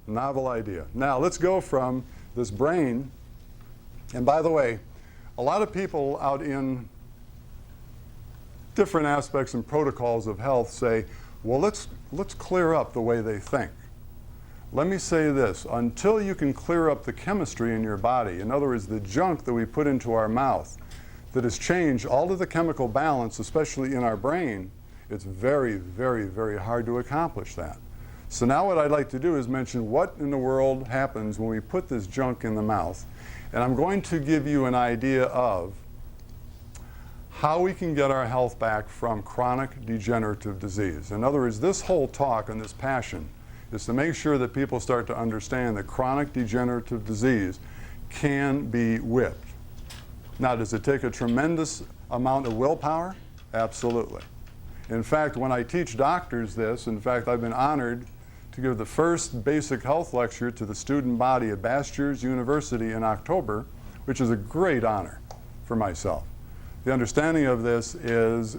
Novel idea. Now let's go from this brain, and by the way, a lot of people out in different aspects and protocols of health say, well, let's clear up the way they think. Let me say this, until you can clear up the chemistry in your body, in other words, the junk that we put into our mouth that has changed all of the chemical balance, especially in our brain, it's very, very, very hard to accomplish that. So now what I'd like to do is mention what in the world happens when we put this junk in the mouth. And I'm going to give you an idea of how we can get our health back from chronic degenerative disease. In other words, this whole talk and this passion is to make sure that people start to understand that chronic degenerative disease can be whipped. Now, does it take a tremendous amount of willpower? Absolutely. In fact, when I teach doctors this, in fact, I've been honored to give the first basic health lecture to the student body at Bastyrs University in October, which is a great honor for myself. The understanding of this is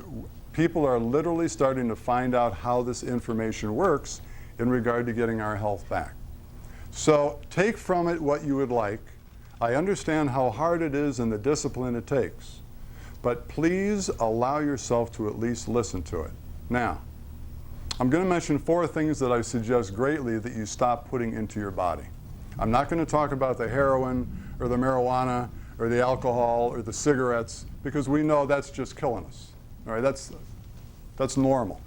people are literally starting to find out how this information works in regard to getting our health back. So take from it what you would like. I understand how hard it is and the discipline it takes, but please allow yourself to at least listen to it. Now, I'm going to mention 4 things that I suggest greatly that you stop putting into your body. I'm not going to talk about the heroin or the marijuana or the alcohol or the cigarettes, because we know that's just killing us. All right, that's normal.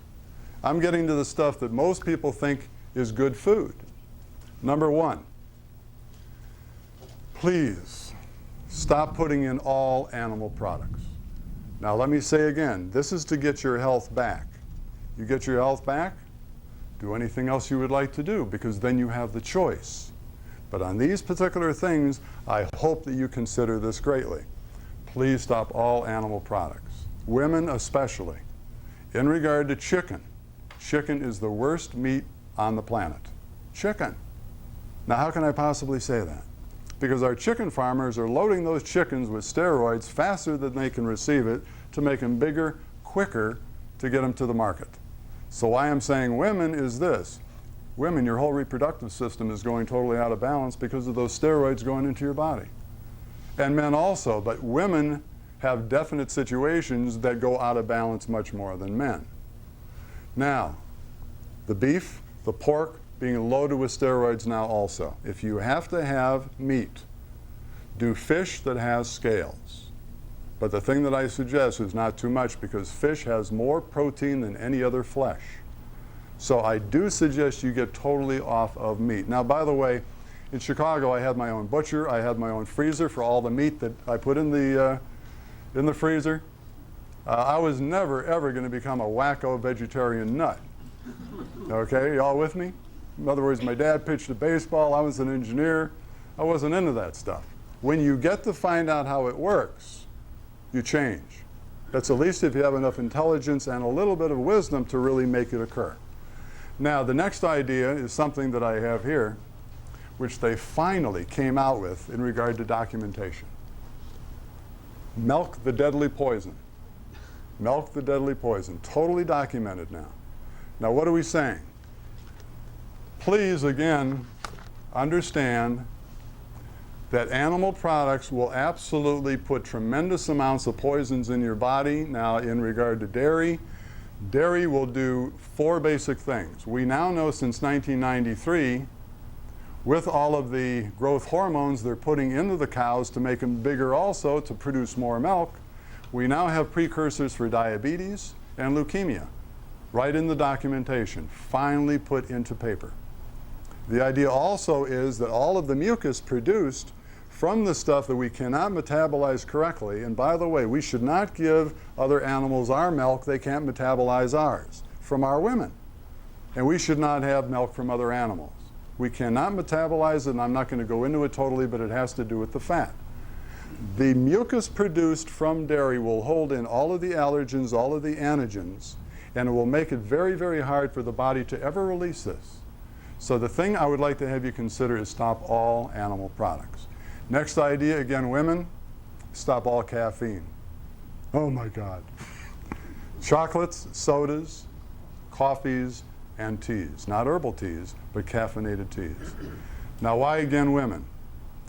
I'm getting to the stuff that most people think is good food. Number 1, please stop putting in all animal products. Now let me say again, this is to get your health back. You get your health back, do anything else you would like to do, because then you have the choice. But on these particular things, I hope that you consider this greatly. Please stop all animal products. Women especially. In regard to chicken, chicken is the worst meat on the planet. Chicken. Now how can I possibly say that? Because our chicken farmers are loading those chickens with steroids faster than they can receive it to make them bigger, quicker, to get them to the market. So why I'm saying women is this. Women, your whole reproductive system is going totally out of balance because of those steroids going into your body. And men also, but women have definite situations that go out of balance much more than men. Now, the beef, the pork, being loaded with steroids now also. If you have to have meat, do fish that has scales. But the thing that I suggest is not too much, because fish has more protein than any other flesh. So I do suggest you get totally off of meat. Now, by the way, in Chicago I had my own butcher. I had my own freezer for all the meat that I put in the freezer. I was never ever going to become a wacko vegetarian nut. Okay, y'all with me? In other words, my dad pitched a baseball, I was an engineer, I wasn't into that stuff. When you get to find out how it works, you change. That's at least if you have enough intelligence and a little bit of wisdom to really make it occur. Now, the next idea is something that I have here, which they finally came out with in regard to documentation. Milk the deadly poison. Milk the deadly poison. Totally documented now. Now, what are we saying? Please, again, understand that animal products will absolutely put tremendous amounts of poisons in your body. Now, in regard to dairy, dairy will do 4 basic things. We now know since 1993, with all of the growth hormones they're putting into the cows to make them bigger also, to produce more milk, we now have precursors for diabetes and leukemia, right in the documentation, finally put into paper. The idea also is that all of the mucus produced from the stuff that we cannot metabolize correctly, and by the way, we should not give other animals our milk, they can't metabolize ours, from our women. And we should not have milk from other animals. We cannot metabolize it, and I'm not going to go into it totally, but it has to do with the fat. The mucus produced from dairy will hold in all of the allergens, all of the antigens, and it will make it very, very hard for the body to ever release this. So the thing I would like to have you consider is stop all animal products. Next idea, again, women, stop all caffeine. Oh my God. Chocolates, sodas, coffees, and teas. Not herbal teas, but caffeinated teas. Now, why again women?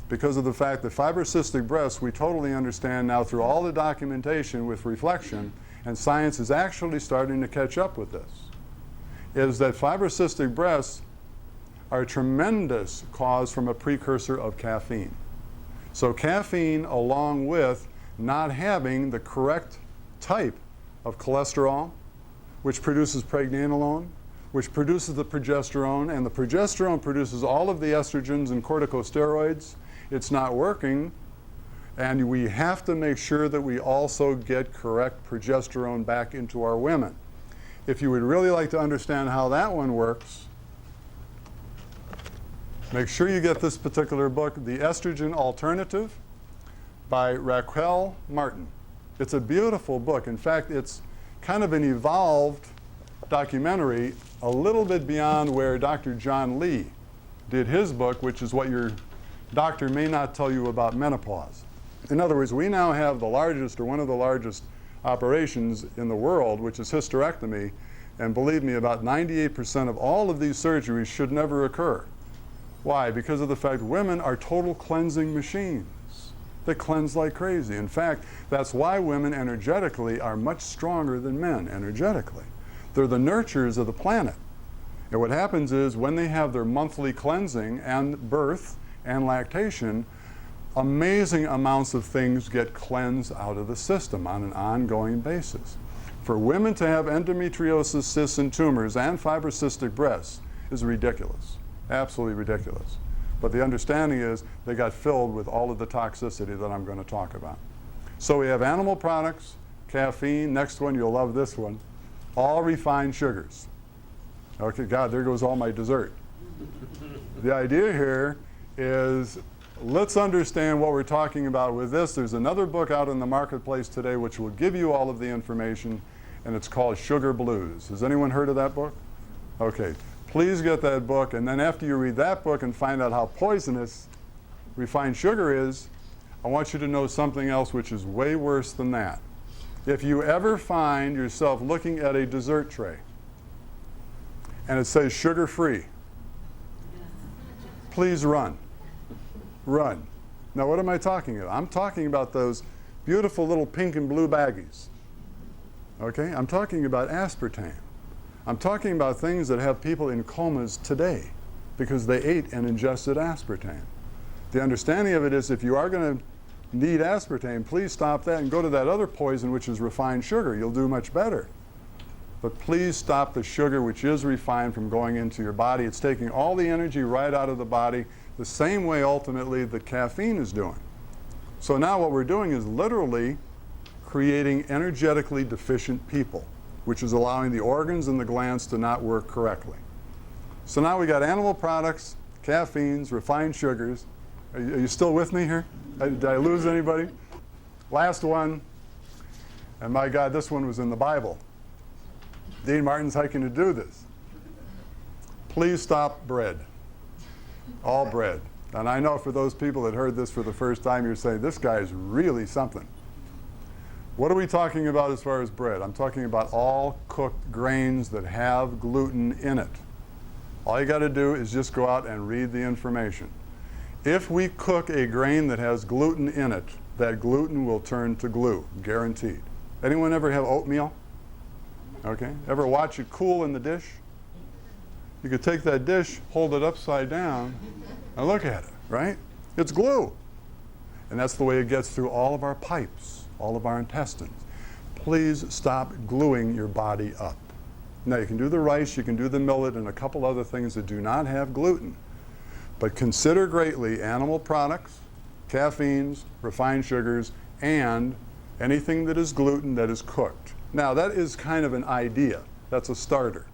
Because of the fact that fibrocystic breasts, we totally understand now through all the documentation with reflection, and science is actually starting to catch up with this, is that fibrocystic breasts are a tremendous cause from a precursor of caffeine. So caffeine, along with not having the correct type of cholesterol, which produces pregnenolone, which produces the progesterone, and the progesterone produces all of the estrogens and corticosteroids. It's not working, and we have to make sure that we also get correct progesterone back into our women. If you would really like to understand how that one works, make sure you get this particular book, The Estrogen Alternative by Raquel Martin. It's a beautiful book. In fact, it's kind of an evolved documentary, a little bit beyond where Dr. John Lee did his book, which is what your doctor may not tell you about menopause. In other words, we now have the largest, or one of the largest operations in the world, which is hysterectomy, and believe me, about 98% of all of these surgeries should never occur. Why? Because of the fact women are total cleansing machines. They cleanse like crazy. In fact, that's why women energetically are much stronger than men energetically. They're the nurturers of the planet. And what happens is when they have their monthly cleansing and birth and lactation, amazing amounts of things get cleansed out of the system on an ongoing basis. For women to have endometriosis, cysts, and tumors and fibrocystic breasts is ridiculous, absolutely ridiculous. But the understanding is they got filled with all of the toxicity that I'm going to talk about. So we have animal products, caffeine, next one, you'll love this one, all refined sugars. Okay, God, there goes all my dessert. The idea here is let's understand what we're talking about with this. There's another book out in the marketplace today which will give you all of the information, and it's called Sugar Blues. Has anyone heard of that book? Okay, please get that book, and then after you read that book and find out how poisonous refined sugar is, I want you to know something else which is way worse than that. If you ever find yourself looking at a dessert tray and it says sugar-free, please run. Run. Now, what am I talking about? I'm talking about those beautiful little pink and blue baggies. Okay? I'm talking about aspartame. I'm talking about things that have people in comas today because they ate and ingested aspartame. The understanding of it is if you are going to need aspartame, please stop that and go to that other poison, which is refined sugar. You'll do much better. But please stop the sugar, which is refined, from going into your body. It's taking all the energy right out of the body, the same way ultimately the caffeine is doing. So now what we're doing is literally creating energetically deficient people, which is allowing the organs and the glands to not work correctly. So now we got animal products, caffeines, refined sugars. Are you still with me here? Did I lose anybody? Last one, and my God, this one was in the Bible. Dean Martens, how can you do this? Please stop bread. All bread. And I know for those people that heard this for the first time, you're saying, this guy is really something. What are we talking about as far as bread? I'm talking about all cooked grains that have gluten in it. All you got to do is just go out and read the information. If we cook a grain that has gluten in it, that gluten will turn to glue, guaranteed. Anyone ever have oatmeal? Okay. Ever watch it cool in the dish? You could take that dish, hold it upside down, and look at it, right? It's glue. And that's the way it gets through all of our pipes, all of our intestines. Please stop gluing your body up. Now, you can do the rice, you can do the millet, and a couple other things that do not have gluten. But consider greatly animal products, caffeines, refined sugars, and anything that is gluten that is cooked. Now, that is kind of an idea. That's a starter.